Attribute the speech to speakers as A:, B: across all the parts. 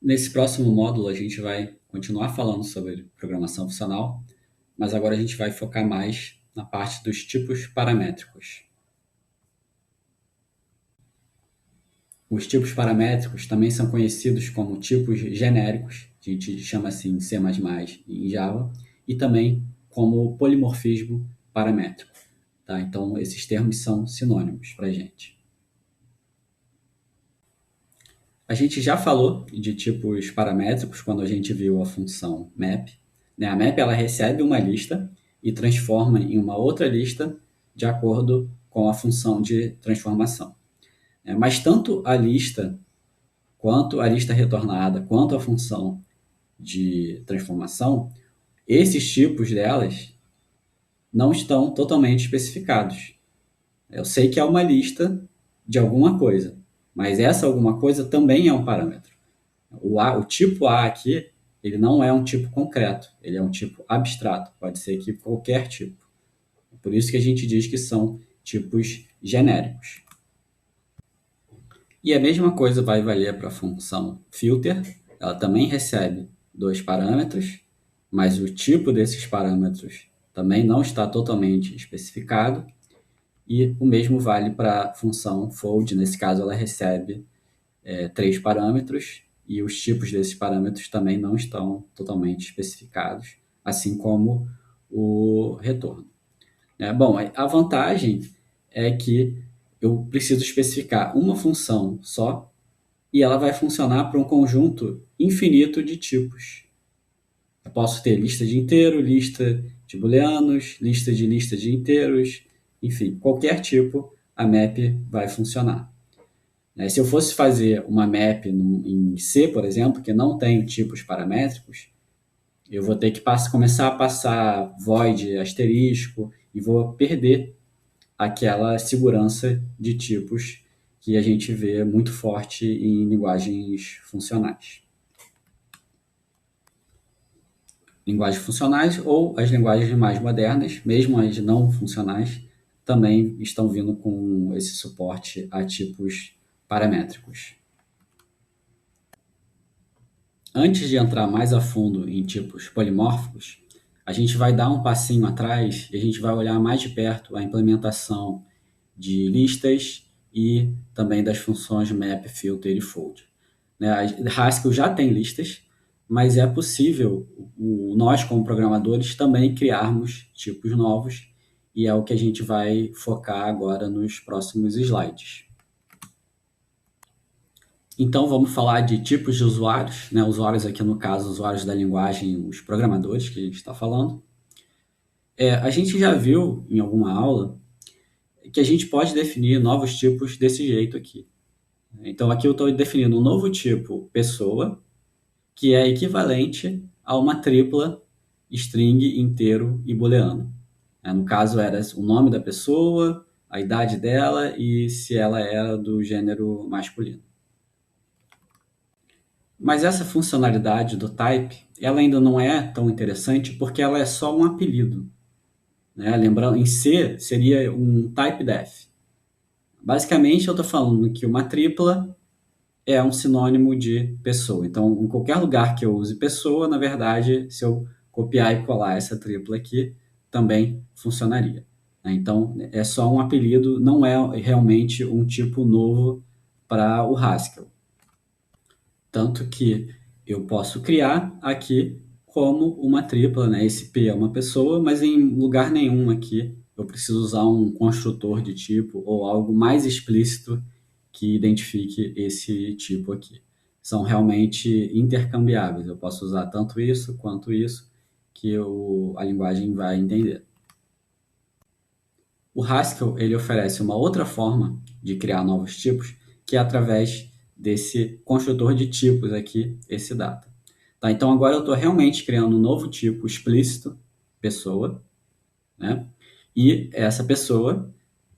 A: Nesse próximo módulo, a gente vai continuar falando sobre programação funcional, mas agora a gente vai focar mais na parte dos tipos paramétricos. Os tipos paramétricos também são conhecidos como tipos genéricos, a gente chama assim em C++ e em Java, e também como polimorfismo paramétrico. Tá? Então, esses termos são sinônimos para a gente. A gente já falou de tipos paramétricos quando a gente viu a função map. Né? A map ela recebe uma lista e transforma em uma outra lista de acordo com a função de transformação. Mas tanto a lista, quanto a lista retornada, quanto a função de transformação, esses tipos delas não estão totalmente especificados. Eu sei que é uma lista de alguma coisa, mas essa alguma coisa também é um parâmetro. O tipo A aqui, ele não é um tipo concreto, ele é um tipo abstrato, pode ser que qualquer tipo. Por isso que a gente diz que são tipos genéricos. E a mesma coisa vai valer para a função filter, ela também recebe dois parâmetros, mas o tipo desses parâmetros também não está totalmente especificado, e o mesmo vale para a função fold, nesse caso ela recebe três parâmetros, e os tipos desses parâmetros também não estão totalmente especificados, assim como o retorno. Bom, a vantagem é que eu preciso especificar uma função só e ela vai funcionar para um conjunto infinito de tipos. Eu posso ter lista de inteiro, lista de booleanos, lista de inteiros, enfim, qualquer tipo a map vai funcionar. Se eu fosse fazer uma map em C, por exemplo, que não tem tipos paramétricos, eu vou ter que começar a passar void, asterisco, e vou perder aquela segurança de tipos que a gente vê muito forte em linguagens funcionais. Linguagens funcionais ou as linguagens mais modernas, mesmo as não funcionais, também estão vindo com esse suporte a tipos paramétricos. Antes de entrar mais a fundo em tipos polimórficos, a gente vai dar um passinho atrás e a gente vai olhar mais de perto a implementação de listas e também das funções map, filter e fold. A Haskell já tem listas, mas é possível nós, como programadores, também criarmos tipos novos, e é o que a gente vai focar agora nos próximos slides. Então, vamos falar de tipos de usuários, usuários aqui no caso, usuários da linguagem, os programadores que a gente está falando. A gente já viu em alguma aula que a gente pode definir novos tipos desse jeito aqui. Então, aqui eu estou definindo um novo tipo pessoa, que é equivalente a uma tripla string inteiro e booleano. No caso, era o nome da pessoa, a idade dela e se ela era do gênero masculino. Mas essa funcionalidade do type, ela ainda não é tão interessante porque ela é só um apelido. Lembrando, em C seria um typedef. Basicamente, eu estou falando que uma tripla é um sinônimo de pessoa. Então, em qualquer lugar que eu use pessoa, na verdade, se eu copiar e colar essa tripla aqui, também funcionaria. Então, é só um apelido, não é realmente um tipo novo para o Haskell. Tanto que eu posso criar aqui como uma tripla, esse P é uma pessoa, mas em lugar nenhum aqui eu preciso usar um construtor de tipo ou algo mais explícito que identifique esse tipo aqui. São realmente intercambiáveis. Eu posso usar tanto isso quanto isso que a linguagem vai entender. O Haskell ele oferece uma outra forma de criar novos tipos, que é através desse construtor de tipos aqui, esse data. Tá? Então agora eu estou realmente criando um novo tipo explícito, pessoa, e essa pessoa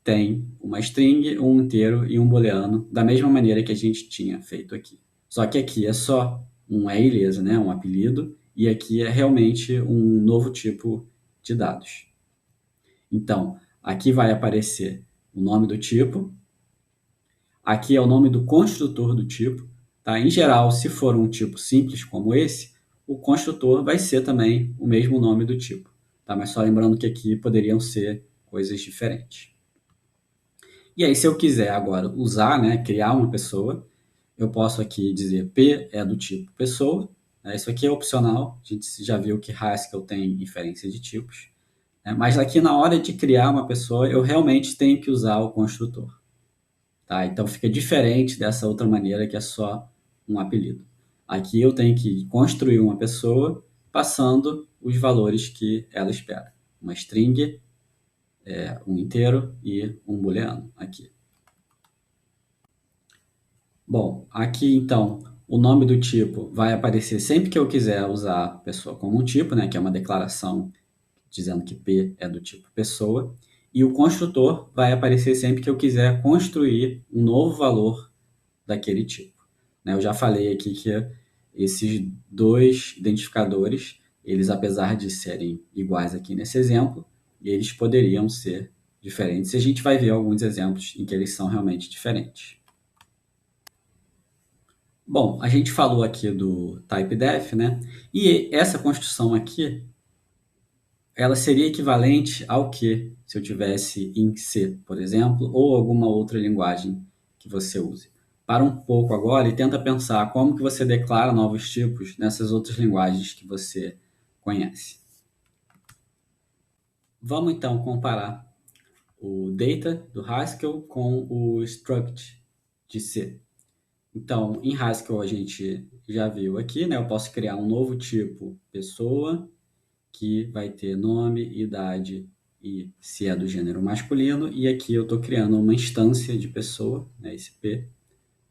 A: tem uma string, um inteiro e um booleano, da mesma maneira que a gente tinha feito aqui. Só que aqui é só um alias, um apelido, e aqui é realmente um novo tipo de dados. Então, aqui vai aparecer o nome do tipo, aqui é o nome do construtor do tipo, Tá? Em geral, se for um tipo simples como esse, o construtor vai ser também o mesmo nome do tipo. Tá? Mas só lembrando que aqui poderiam ser coisas diferentes. E aí, se eu quiser agora usar, né, criar uma pessoa, eu posso aqui dizer P é do tipo pessoa. Né? Isso aqui é opcional, a gente já viu que Haskell tem inferência de tipos. Né? Mas aqui na hora de criar uma pessoa, eu realmente tenho que usar o construtor. Tá? Então fica diferente dessa outra maneira que é só um apelido. Aqui eu tenho que construir uma pessoa passando os valores que ela espera. Uma string, um inteiro e um booleano aqui. Bom, aqui então o nome do tipo vai aparecer sempre que eu quiser usar a pessoa como um tipo, né, que é uma declaração dizendo que P é do tipo pessoa, e o construtor vai aparecer sempre que eu quiser construir um novo valor daquele tipo. Né? Eu já falei aqui que esses dois identificadores, eles apesar de serem iguais aqui nesse exemplo, eles poderiam ser diferentes. E a gente vai ver alguns exemplos em que eles são realmente diferentes. Bom, a gente falou aqui do typedef, né? E essa construção aqui, ela seria equivalente ao que se eu tivesse em C, por exemplo, ou alguma outra linguagem que você use. Para um pouco agora e tenta pensar como que você declara novos tipos nessas outras linguagens que você conhece. Vamos então comparar o data do Haskell com o struct de C. Então, em Haskell a gente já viu aqui, né? Eu posso criar um novo tipo pessoa, que vai ter nome, idade e se é do gênero masculino. E aqui eu estou criando uma instância de pessoa, né, esse P,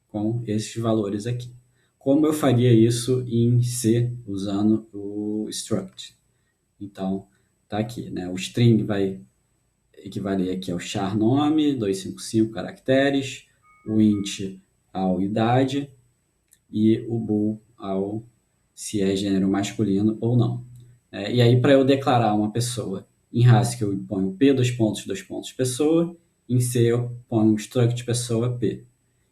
A: com esses valores aqui. Como eu faria isso em C usando o struct? Então, tá aqui, né? O string vai equivaler aqui ao char nome, 255 caracteres, o int ao idade e o bool ao se é gênero masculino ou não. E aí, para eu declarar uma pessoa em Haskell, eu ponho P, dois pontos, pessoa. Em C, eu ponho struct pessoa P.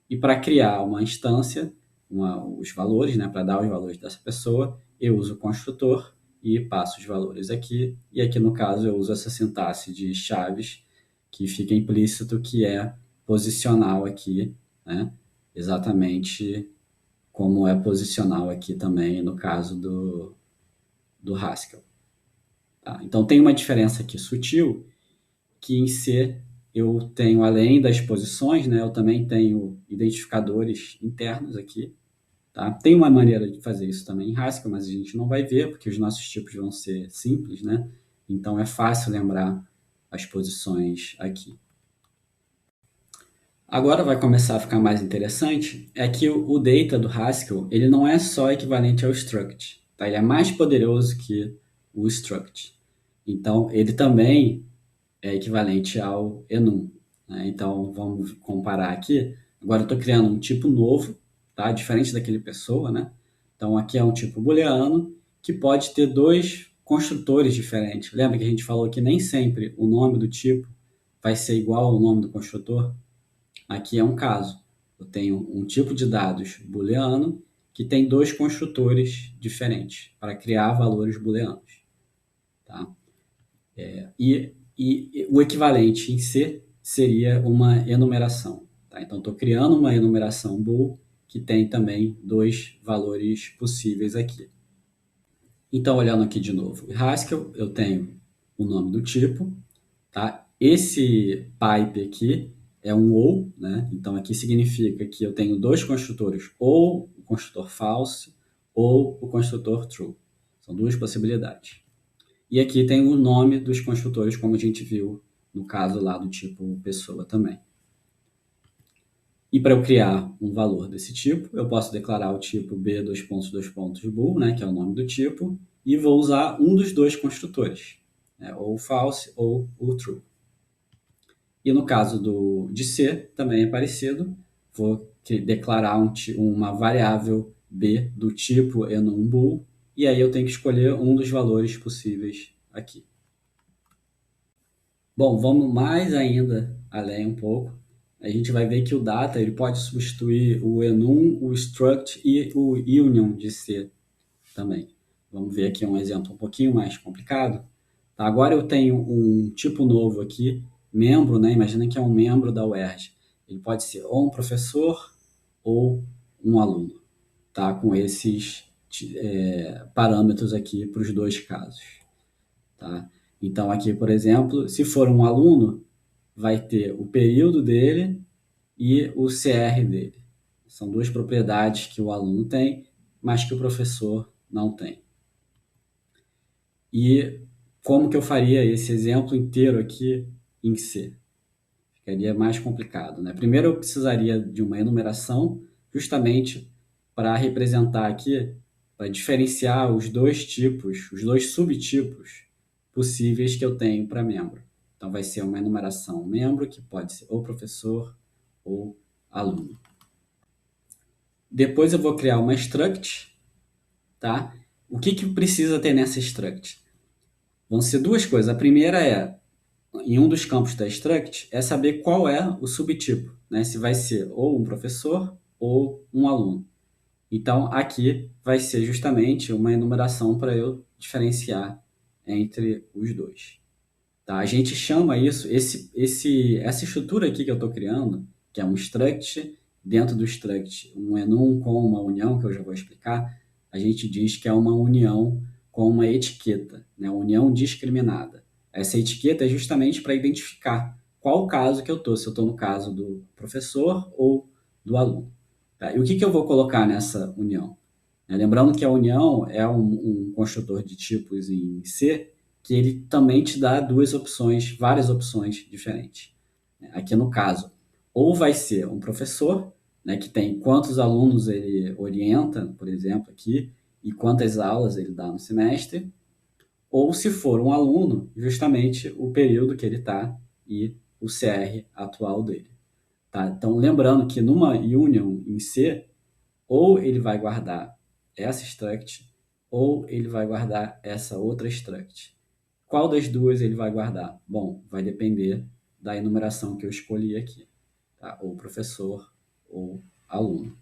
A: E para criar uma instância, os valores, né, para dar os valores dessa pessoa, eu uso o construtor e passo os valores aqui. E aqui, no caso, eu uso essa sintaxe de chaves, que fica implícito que é posicional aqui, né, exatamente como é posicional aqui também no caso do Haskell. Tá? Então tem uma diferença aqui sutil, que em C eu tenho, além das posições, né, eu também tenho identificadores internos aqui. Tá? Tem uma maneira de fazer isso também em Haskell, mas a gente não vai ver, porque os nossos tipos vão ser simples, né? Então é fácil lembrar as posições aqui. Agora vai começar a ficar mais interessante, é que o data do Haskell, ele não é só equivalente ao struct, tá? Ele é mais poderoso que o struct. Então, ele também é equivalente ao enum. Né? Então, vamos comparar aqui. Agora eu estou criando um tipo novo, tá? Diferente daquele pessoa, né? Então, aqui é um tipo booleano que pode ter dois construtores diferentes. Lembra que a gente falou que nem sempre o nome do tipo vai ser igual ao nome do construtor? Aqui é um caso. Eu tenho um tipo de dados booleano que tem dois construtores diferentes para criar valores booleanos. Tá? E o equivalente em C seria uma enumeração. Tá? Então, estou criando uma enumeração bool que tem também dois valores possíveis aqui. Então, olhando aqui de novo, em Haskell eu tenho o nome do tipo, tá? Esse pipe aqui é um ou, né? Então aqui significa que eu tenho dois construtores, ou o construtor false ou o construtor true. São duas possibilidades. E aqui tem o nome dos construtores, como a gente viu no caso lá do tipo pessoa também. E para eu criar um valor desse tipo, eu posso declarar o tipo b bool, né, que é o nome do tipo, e vou usar um dos dois construtores, né, ou o false ou o true. E no caso de C, também é parecido. Vou declarar uma variável b do tipo enum bool, e aí eu tenho que escolher um dos valores possíveis aqui. Bom, vamos mais ainda além um pouco. a gente vai ver que o data ele pode substituir o enum, o struct e o union de C também. Vamos ver aqui um exemplo um pouquinho mais complicado. Tá, agora eu tenho um tipo novo aqui, membro, né? Imagina que é um membro da UERJ. Ele pode ser ou um professor ou um aluno, tá? Com esses parâmetros aqui para os dois casos, tá? Então aqui, por exemplo, se for um aluno, vai ter o período dele e o CR dele. São duas propriedades que o aluno tem, mas que o professor não tem. E como que eu faria esse exemplo inteiro aqui em C? Ficaria mais complicado, né? Primeiro eu precisaria de uma enumeração, justamente para representar aqui, para diferenciar os dois tipos, os dois subtipos possíveis que eu tenho para membro. Então vai ser uma enumeração membro, que pode ser ou professor ou aluno. Depois eu vou criar uma struct, tá? O que precisa ter nessa struct? Vão ser duas coisas. A primeira é, em um dos campos da struct, é saber qual é o subtipo, né? Se vai ser ou um professor ou um aluno. Então, aqui vai ser justamente uma enumeração para eu diferenciar entre os dois. Tá? A gente chama isso, essa estrutura aqui que eu estou criando, que é um struct, dentro do struct, um enum com uma união, que eu já vou explicar, a gente diz que é uma união com uma etiqueta, né? União discriminada. Essa etiqueta é justamente para identificar qual o caso que eu estou, se eu estou no caso do professor ou do aluno. Tá? E o que eu vou colocar nessa união? Lembrando que a união é um construtor de tipos em C, que ele também te dá duas opções, várias opções diferentes. Aqui no caso, ou vai ser um professor, né, que tem quantos alunos ele orienta, por exemplo, aqui, e quantas aulas ele dá no semestre, ou se for um aluno, justamente o período que ele está e o CR atual dele. Tá? Então, lembrando que numa union em C, ou ele vai guardar essa struct, ou ele vai guardar essa outra struct. Qual das duas ele vai guardar? Bom, vai depender da enumeração que eu escolhi aqui, tá? Ou professor ou aluno.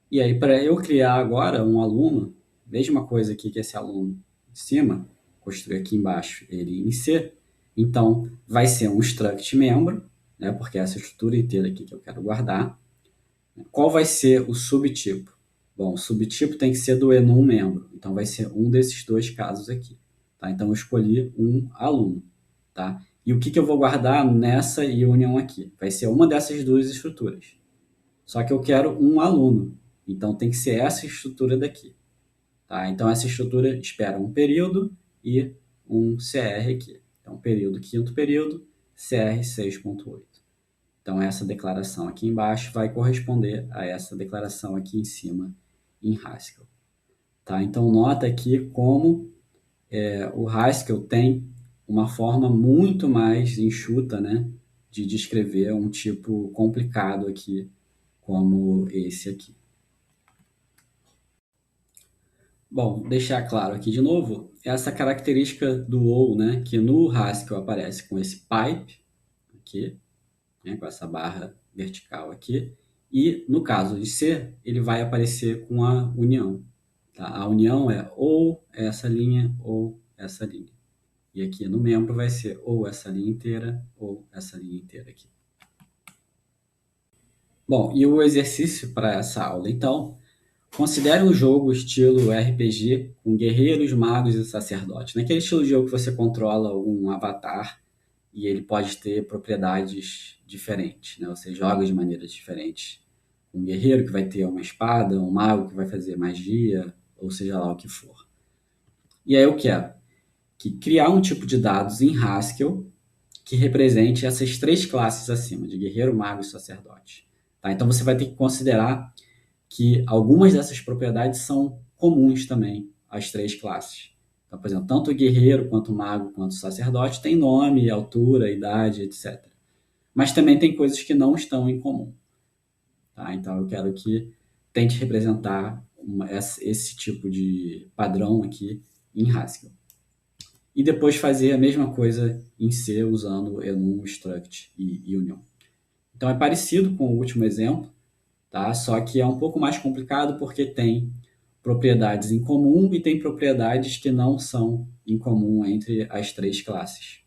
A: E aí, para eu criar agora um aluno, mesma coisa aqui que esse aluno de cima, construir aqui embaixo ele em C, então vai ser um struct membro, né? Porque é essa estrutura inteira aqui que eu quero guardar. Qual vai ser o subtipo? Bom, o subtipo tem que ser do enum membro, então vai ser um desses dois casos aqui. Tá? Então eu escolhi um aluno. Tá? E o que eu vou guardar nessa união aqui? Vai ser uma dessas duas estruturas. Só que eu quero um aluno, então tem que ser essa estrutura daqui. Tá? Então essa estrutura espera um período e um CR aqui. Então período, quinto período, CR 6.8. Então, essa declaração aqui embaixo vai corresponder a essa declaração aqui em cima, em Haskell. Tá? Então, nota aqui como o Haskell tem uma forma muito mais enxuta, né, de descrever um tipo complicado aqui, como esse aqui. Bom, deixar claro aqui de novo, essa característica do ou, né, que no Haskell aparece com esse pipe aqui, né, com essa barra vertical aqui, e no caso de C, ele vai aparecer com a união. Tá? A união é ou essa linha ou essa linha. E aqui no membro vai ser ou essa linha inteira ou essa linha inteira aqui. Bom, e o exercício para essa aula, então, considere um jogo estilo RPG com guerreiros, magos e sacerdotes. Naquele estilo de jogo que você controla um avatar e ele pode ter propriedades diferentes, né? Você joga de maneiras diferentes. Um guerreiro que vai ter uma espada, um mago que vai fazer magia, ou seja lá o que for. E aí eu quero que criar um tipo de dados em Haskell que represente essas três classes acima, de guerreiro, mago e sacerdote. Tá? Então você vai ter que considerar que algumas dessas propriedades são comuns também às três classes. Então, por exemplo, tanto o guerreiro, quanto o mago, quanto o sacerdote tem nome, altura, idade, etc. Mas também tem coisas que não estão em comum. Tá? Então, eu quero que tente representar esse tipo de padrão aqui em Haskell. e depois fazer a mesma coisa em C usando enum, struct e union. Então é parecido com o último exemplo, tá? Só que é um pouco mais complicado porque tem propriedades em comum e tem propriedades que não são em comum entre as três classes.